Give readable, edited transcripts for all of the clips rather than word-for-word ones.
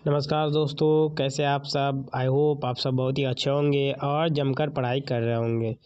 नमस्कार दोस्तों, कैसे आप सब। आई होप आप सब बहुत ही अच्छे होंगे और जमकर पढ़ाई कर रहे होंगे।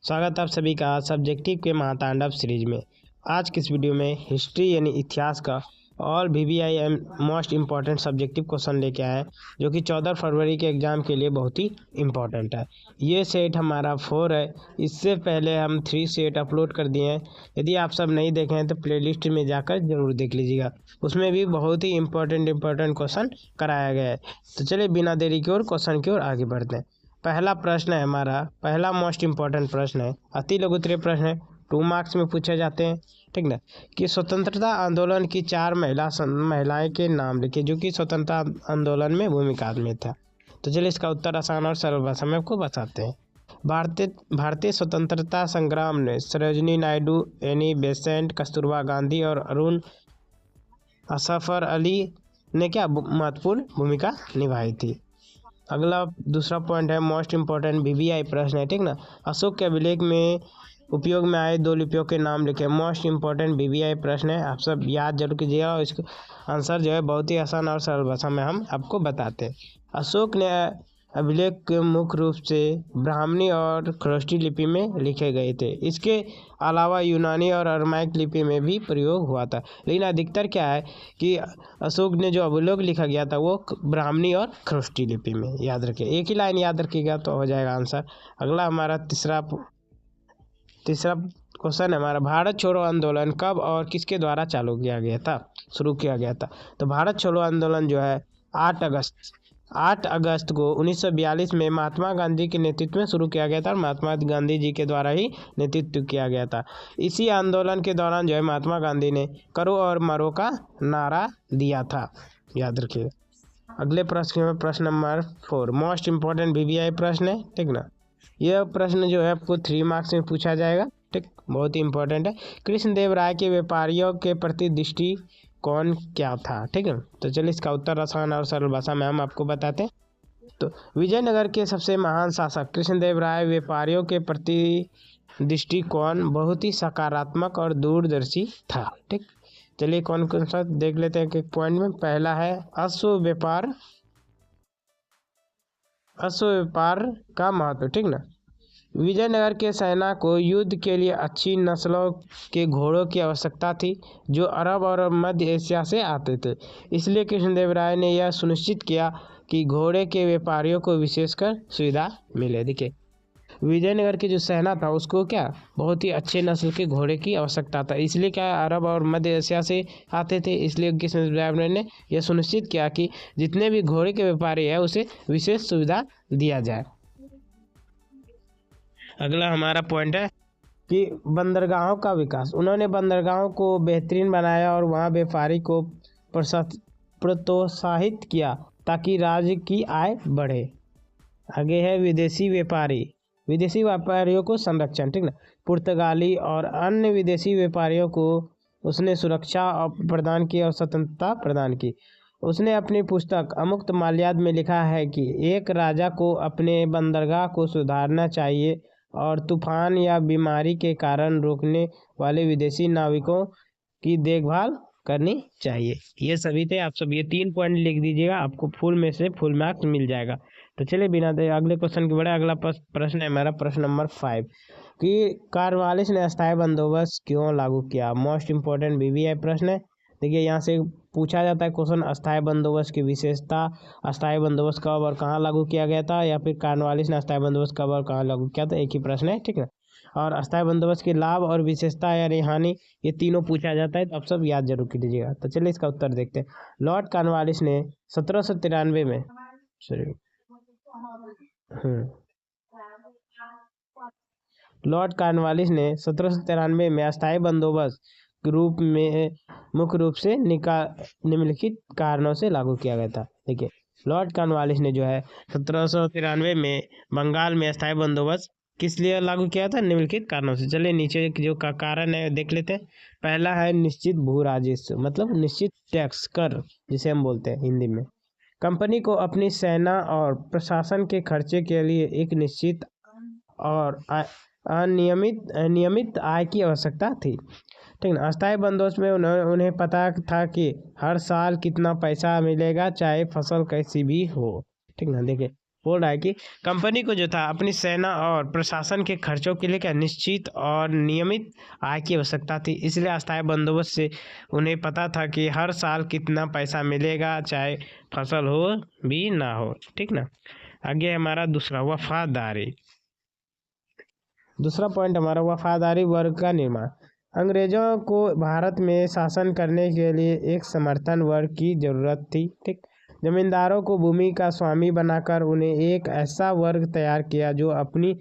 स्वागत है आप सभी का सब्जेक्टिव के महातांडव सीरीज में। आज की इस वीडियो में हिस्ट्री यानी इतिहास का और VVI most important subjective question लेके आए हैं, जो कि 14 फरवरी के एग्ज़ाम के लिए बहुत ही इम्पॉर्टेंट है। ये सेट हमारा 4 है। इससे पहले हम 3 सेट अपलोड कर दिए हैं। यदि आप सब नहीं देखे हैं तो प्लेलिस्ट में जाकर ज़रूर देख लीजिएगा। उसमें भी बहुत ही इम्पोर्टेंट क्वेश्चन कराया गया है। तो चलिए बिना देरी की ओर क्वेश्चन की ओर आगे बढ़ते हैं। पहला प्रश्न है हमारा, पहला मोस्ट इम्पॉर्टेंट प्रश्न है, अति लघु उत्तरीय प्रश्न है, 2 मार्क्स में पूछे जाते हैं। ठीक ना। कि स्वतंत्रता आंदोलन की 4 महिलाएं के नाम लिखिए जो कि स्वतंत्रता आंदोलन में भूमिका में था। तो चलिए इसका उत्तर आसान और सरल भाषा में आपको बताते हैं। भारतीय स्वतंत्रता संग्राम में सरोजिनी नायडू, एनी बेसेंट, कस्तूरबा गांधी और अरुण असफर अली ने क्या महत्वपूर्ण भूमिका निभाई थी। अगला दूसरा पॉइंट है मोस्ट इम्पोर्टेंट VVI प्रश्न है। ठीक ना। अशोक के अभिलेख में उपयोग में आए 2 लिपियों के नाम लिखे। मोस्ट इम्पोर्टेंट VVI प्रश्न है, आप सब याद जरूर कीजिएगा और इसका आंसर जो है बहुत ही आसान और सरल भाषा में हम आपको बताते हैं। अशोक ने अभिलेख के मुख्य रूप से ब्राह्मणी और खरोष्टी लिपि में लिखे गए थे। इसके अलावा यूनानी और अरमाइक लिपि में भी प्रयोग हुआ था, लेकिन अधिकतर क्या है कि अशोक ने जो अभिलेख लिखा गया था वो ब्राह्मणी और खरोष्टी लिपि में। याद रखिए, एक ही लाइन याद रखिएगा तो हो जाएगा आंसर। अगला हमारा तीसरा क्वेश्चन है हमारा, भारत छोड़ो आंदोलन कब और किसके द्वारा शुरू किया गया था। तो भारत छोड़ो आंदोलन जो है 8 अगस्त को 1942 में महात्मा गांधी के नेतृत्व में शुरू किया गया था और महात्मा गांधी जी के द्वारा ही नेतृत्व किया गया था। इसी आंदोलन के दौरान जो है महात्मा गांधी ने करो और मरो का नारा दिया था। याद रखिए। अगले प्रश्न में प्रश्न नंबर 4 मोस्ट इम्पोर्टेंट VVI प्रश्न है। ठीक ना। यह प्रश्न जो है आपको 3 मार्क्स में पूछा जाएगा। ठीक, बहुत ही इंपॉर्टेंट है। कृष्णदेव राय के व्यापारियों के प्रति दृष्टि कौन क्या था। ठीक है। तो चलिए इसका उत्तर आसान और सरल भाषा में हम आपको बताते हैं। तो विजयनगर के सबसे महान शासक कृष्णदेव राय व्यापारियों के प्रति दृष्टिकोण बहुत ही सकारात्मक और दूरदर्शी था। ठीक, चलिए कौन कौन सा देख लेते हैं एक पॉइंट में। पहला है अश्व व्यापार का महत्व। ठीक ना। विजयनगर के सेना को युद्ध के लिए अच्छी नस्लों के घोड़ों की आवश्यकता थी जो अरब और मध्य एशिया से आते थे। इसलिए कृष्णदेव राय ने यह सुनिश्चित किया कि घोड़े के व्यापारियों को विशेषकर सुविधा मिले। देखिए, विजयनगर की जो सेना था उसको क्या बहुत ही अच्छे नस्ल के घोड़े की आवश्यकता था। इसलिए क्या अरब और मध्य एशिया से आते थे, इसलिए कृष्णदेव राय ने यह सुनिश्चित किया कि जितने भी घोड़े के व्यापारी है उसे विशेष सुविधा दिया जाए। अगला हमारा पॉइंट है कि बंदरगाहों का विकास। उन्होंने बंदरगाहों को बेहतरीन बनाया और वहां व्यापारी को प्रोत्साहित किया ताकि राज्य की आय बढ़े। आगे है विदेशी व्यापारियों को संरक्षण। ठीक ना। पुर्तगाली और अन्य विदेशी व्यापारियों को उसने सुरक्षा प्रदान की और स्वतंत्रता प्रदान की। उसने अपनी पुस्तक अमुक्त माल्याद में लिखा है कि एक राजा को अपने बंदरगाह को सुधारना चाहिए और तूफान या बीमारी के कारण रोकने वाले विदेशी नाविकों की देखभाल करनी चाहिए। ये सभी थे। आप सब ये 3 पॉइंट लिख दीजिएगा, आपको फुल में से फुल मार्क्स मिल जाएगा। तो चलिए बिना देर अगले क्वेश्चन के बढ़े। अगला प्रश्न है हमारा प्रश्न नंबर 5 कि कॉर्नवालिस ने अस्थायी बंदोबस्त क्यों लागू किया। मोस्ट इम्पोर्टेंट VVI प्रश्न है। देखिए, यहाँ से पूछा जाता है क्वेश्चन, अस्थायी बंदोबस्त की विशेषता, अस्थायी बंदोबस्त कब और कहाँ लागू किया गया था, या फिर कॉर्नवालिस ने अस्थायी बंदोबस्त कब और कहाँ लागू किया था। एक ही प्रश्न है। ठीक है। और अस्थायी बंदोबस्त के लाभ और विशेषता यानी हानि, ये तीनों पूछा जाता है, तो आप सब याद जरूर कीजिएगा। तो चलिए इसका उत्तर देखते हैं। लॉर्ड कॉर्नवालिस ने 1793 में लॉर्ड कॉर्नवालिस ने 1793 में अस्थायी बंदोबस्त के रूप में मुख्य रूप से निम्नलिखित कारणों से लागू किया गया था। देखिए, लॉर्ड कॉर्नवालिस ने जो है 1793 में बंगाल में अस्थायी बंदोबस्त किस लिए लागू किया था, निम्नलिखित कारणों से। चलिए नीचे जो का कारण है देख लेते हैं। पहला है निश्चित भू राजस्व, मतलब निश्चित टैक्स, कर जिसे हम बोलते हैं हिंदी में। कंपनी को अपनी सेना और प्रशासन के खर्चे के लिए एक निश्चित और नियमित आय की आवश्यकता थी। ठीक ना। अस्थायी बंदोबस्त में उन्हें पता था कि हर साल कितना पैसा मिलेगा, चाहे फसल कैसी भी हो। ठीक ना। देखिए बोल रहा है कि कंपनी को जो था अपनी सेना और प्रशासन के खर्चों के लिए क्या निश्चित और नियमित आय की आवश्यकता थी, इसलिए अस्थायी बंदोबस्त से उन्हें पता था कि हर साल कितना पैसा मिलेगा, चाहे फसल हो भी ना हो। ठीक ना। आगे हमारा दूसरा वफादारी। दूसरा पॉइंट हमारा वफादारी वर्ग का निर्माण। अंग्रेजों को भारत में शासन करने के लिए एक समर्थन वर्ग की जरूरत थी। ठीक। जमींदारों को भूमि का स्वामी बनाकर उन्हें एक ऐसा वर्ग तैयार किया जो अपनी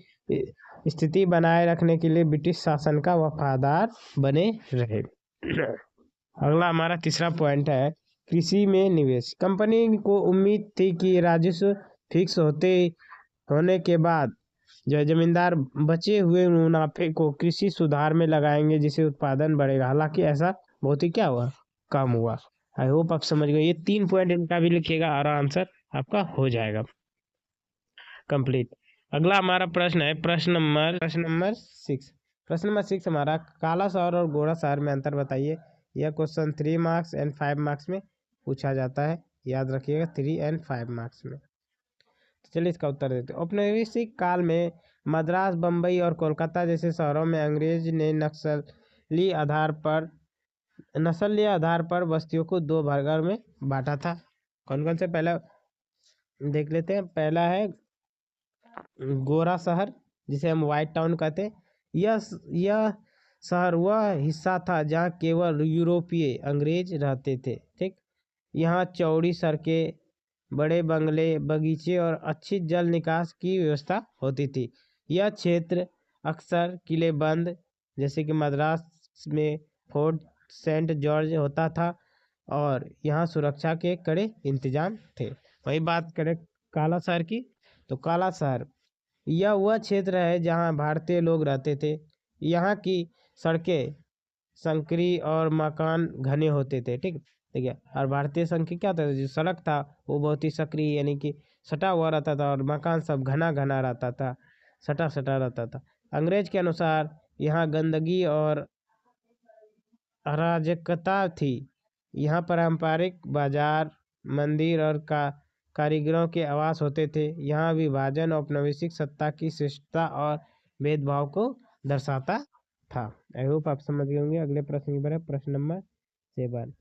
स्थिति बनाए रखने के लिए ब्रिटिश शासन का वफादार बने रहे। अगला हमारा तीसरा पॉइंट है कृषि में निवेश। कंपनी को उम्मीद थी कि राजस्व फिक्स होने के बाद जो है जमींदार बचे हुए मुनाफे को कृषि सुधार में लगाएंगे, जिससे उत्पादन बढ़ेगा। हालांकि ऐसा बहुत ही क्या हुआ, कम हुआ। आई होप आप समझ गए। ये 3 पॉइंट इनका भी लिखिएगा और आंसर आपका हो जाएगा कंप्लीट। अगला हमारा प्रश्न है प्रश्न नंबर 6। प्रश्न नंबर 6 हमारा काला शहर और गोरा शहर में अंतर बताइए। यह क्वेश्चन 3 मार्क्स एंड 5 मार्क्स में पूछा जाता है, याद रखिएगा 3 एंड 5 मार्क्स में। चलिए इसका उत्तर देते हैं। औपनिवेशिक काल में मद्रास, बम्बई और कोलकाता जैसे शहरों में अंग्रेज ने नस्लीय आधार पर बस्तियों को 2 भागों में बांटा था। कौन कौन से, पहला देख लेते हैं। पहला है गोरा शहर, जिसे हम व्हाइट टाउन कहते हैं। यह शहर वह हिस्सा था जहाँ केवल यूरोपीय अंग्रेज रहते थे। ठीक। यहाँ चौड़ी सड़कें, बड़े बंगले, बगीचे और अच्छी जल निकास की व्यवस्था होती थी। यह क्षेत्र अक्सर किलेबंद, जैसे कि मद्रास में फोर्ट सेंट जॉर्ज होता था, और यहाँ सुरक्षा के कड़े इंतजाम थे। वही बात करें काला शहर की, तो काला शहर यह वह क्षेत्र है जहाँ भारतीय लोग रहते थे। यहाँ की सड़कें संकरी और मकान घने होते थे। ठीक है। और भारतीय संघ की क्या था, जो सड़क था वो बहुत ही सक्रिय यानी कि सटा हुआ रहता था, और मकान सब घना घना रहता था, सटा सटा रहता था। अंग्रेज के अनुसार यहाँ गंदगी और अराजकता थी। यहाँ पारंपरिक बाजार, मंदिर और कारीगरों के आवास होते थे। यहाँ विभाजन औपनिवेशिक सत्ता की श्रेष्ठता और भेदभाव को दर्शाता था। आई होप आप समझ गए होंगे। अगले प्रश्न की बात, प्रश्न नंबर 7।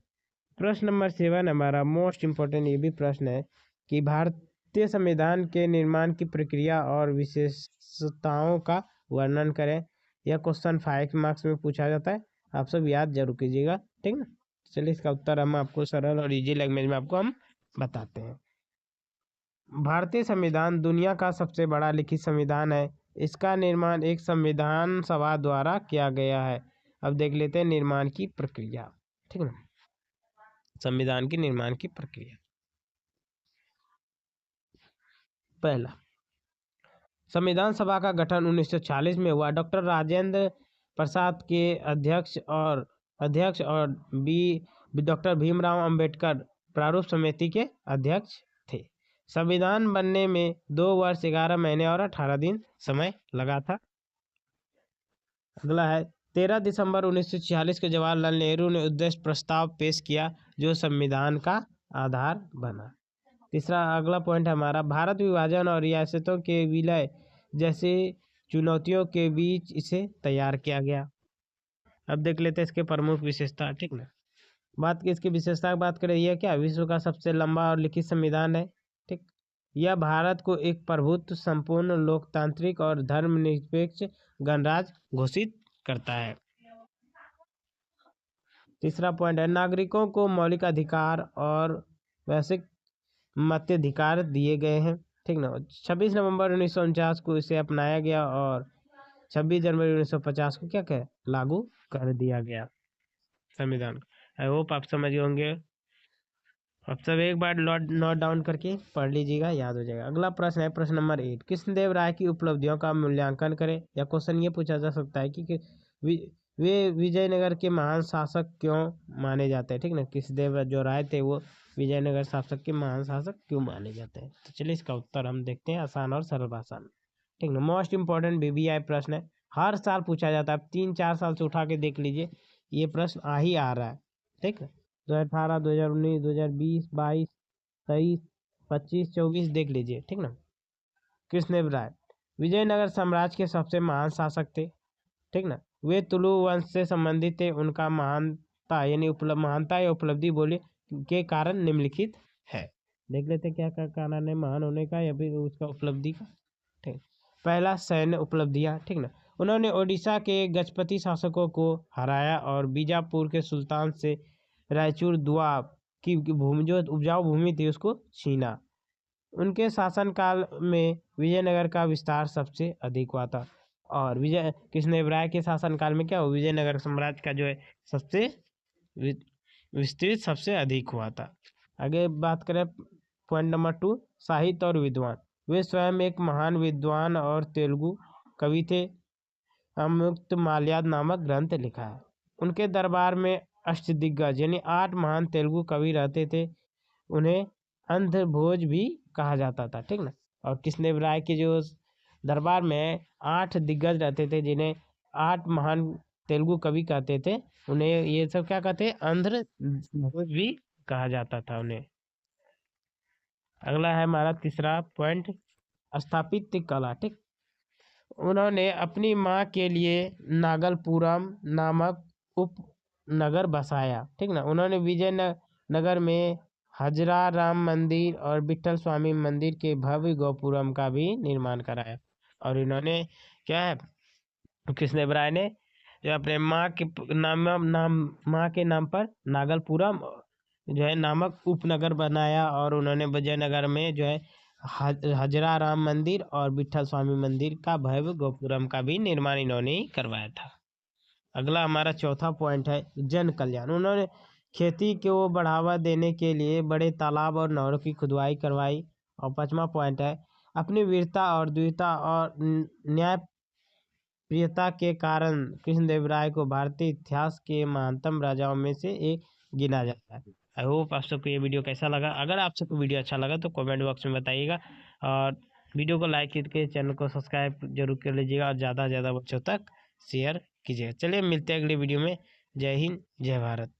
प्रश्न नंबर 7 हमारा मोस्ट इम्पोर्टेंट ये भी प्रश्न है कि भारतीय संविधान के निर्माण की प्रक्रिया और विशेषताओं का वर्णन करें। यह क्वेश्चन 5 मार्क्स में पूछा जाता है, आप सब याद जरूर कीजिएगा। ठीक ना। चलिए इसका उत्तर हम आपको सरल और इजी लैंग्वेज में आपको हम बताते हैं। भारतीय संविधान दुनिया का सबसे बड़ा लिखित संविधान है। इसका निर्माण एक संविधान सभा द्वारा किया गया है। अब देख लेते हैं निर्माण की प्रक्रिया। ठीक है ना। संविधान के निर्माण की प्रक्रिया। पहला, संविधान सभा का गठन 1940 में हुआ। डॉक्टर राजेंद्र प्रसाद के अध्यक्ष और डॉक्टर भीमराव अंबेडकर प्रारूप समिति के अध्यक्ष थे। संविधान बनने में 2 वर्ष 11 महीने और 18 दिन समय लगा था। अगला है 13 दिसंबर 1946 को जवाहरलाल नेहरू ने उद्देश्य प्रस्ताव पेश किया, जो संविधान का आधार बना। तीसरा अगला पॉइंट हमारा भारत विभाजन और रियासतों के विलय जैसे चुनौतियों के बीच इसे तैयार किया गया। अब देख लेते हैं इसके प्रमुख विशेषता। ठीक ना। बात की इसकी विशेषता की बात करें, यह क्या विश्व का सबसे लंबा और लिखित संविधान है। ठीक। यह भारत को एक प्रभुत्व संपूर्ण लोकतांत्रिक और धर्मनिरपेक्ष गणराज्य घोषित करता है। तीसरा पॉइंट है नागरिकों को मौलिक अधिकार और वैश्विक मताधिकार दिए गए हैं। ठीक ना। 26 नवंबर 1949 को इसे अपनाया गया और 26 जनवरी 1950 को क्या कहे लागू कर दिया गया संविधान। आई होप आप समझ गए होंगे। अब सब एक बार नोट डाउन करके पढ़ लीजिएगा, याद हो जाएगा। अगला प्रश्न है प्रश्न नंबर 8। कृष्णदेव राय की उपलब्धियों का मूल्यांकन करें। या क्वेश्चन ये पूछा जा सकता है कि वे विजयनगर के महान शासक क्यों माने जाते हैं। ठीक ना। कृष्णदेव जो राय थे वो विजयनगर शासक के महान शासक क्यों माने जाते हैं। तो चलिए इसका उत्तर हम देखते हैं, आसान और सरल भाषा में। ठीक ना। मोस्ट इंपॉर्टेंट बीबीआई प्रश्न है, हर साल पूछा जाता है। 3-4 साल से उठा के देख लीजिए, ये प्रश्न आ ही आ रहा है। ठीक है, 2018, 2019, 2020, 22, 23, 25, 24 देख लीजिए। ठीक ना। कृष्णदेवराय विजयनगर साम्राज्य के सबसे महान शासक थे। ठीक ना। वे तुलु वंश से संबंधित थे। उनका महानता यानी महानता या उपलब्धि बोले के कारण निम्नलिखित है। देख लेते क्या कारण है महान होने का या फिर उसका उपलब्धि का। ठीक, पहला सैन्य उपलब्धियां। ठीक ना। उन्होंने ओडिशा के गजपति शासकों को हराया और बीजापुर के सुल्तान से रायचूर दुआब की भूमि जो उपजाऊ भूमि थी उसको छीना। उनके शासनकाल में विजयनगर का विस्तार सबसे अधिक हुआ था। और विजय कृष्णदेवराय के शासनकाल में क्या हुआ, विजयनगर साम्राज्य का जो है सबसे विस्तृत सबसे अधिक हुआ था। आगे बात करें पॉइंट नंबर 2, साहित्य और विद्वान। वे स्वयं एक महान विद्वान और तेलुगु कवि थे। अमुक्त माल्याद नामक ग्रंथ लिखा है। उनके दरबार में अष्टदिग्गज यानी 8 महान तेलुगु कवि रहते थे। उन्हें अंधभोज भी कहा जाता था। ठीक ना। और कृष्णदेवराय के जो दरबार में 8 दिग्गज रहते थे जिन्हें 8 महान तेलुगु कवि कहते थे, उन्हें ये सब क्या कहते हैं, अंधभोज भी कहा जाता था उन्हें। अगला है हमारा तीसरा पॉइंट, स्थापित्य कला। ठीक, उन्होंने अपनी माँ के लिए नागलपुरम नामक उपनगर बसाया। ठीक ना। उन्होंने विजयनगर में हजरा राम मंदिर और विठल स्वामी मंदिर के भव्य गोपुरम का भी निर्माण कराया। और इन्होंने क्या है, कृष्णदेवराय ने जो अपने माँ के नाम पर नागलपुरम जो है नामक उपनगर बनाया। और उन्होंने विजयनगर में जो है हजरा राम मंदिर और विठल स्वामी मंदिर का भव्य गोपुरम का भी निर्माण इन्होंने ही करवाया था। अगला हमारा चौथा पॉइंट है जन कल्याण। उन्होंने खेती को बढ़ावा देने के लिए बड़े तालाब और नहरों की खुदवाई करवाई। और पांचवा पॉइंट है अपनी वीरता और द्विता और न्याय प्रियता के कारण कृष्णदेवराय को भारतीय इतिहास के महानतम राजाओं में से एक गिना जाता है। आई होप आप सबको ये वीडियो कैसा लगा। अगर आप सबको वीडियो अच्छा लगा तो कमेंट बॉक्स में बताइएगा और वीडियो को लाइक करके चैनल को सब्सक्राइब जरूर कर लीजिएगा और ज़्यादा से ज़्यादा बच्चों तक शेयर कीजिएगा। चलिए मिलते हैं अगली वीडियो में। जय हिंद, जय भारत।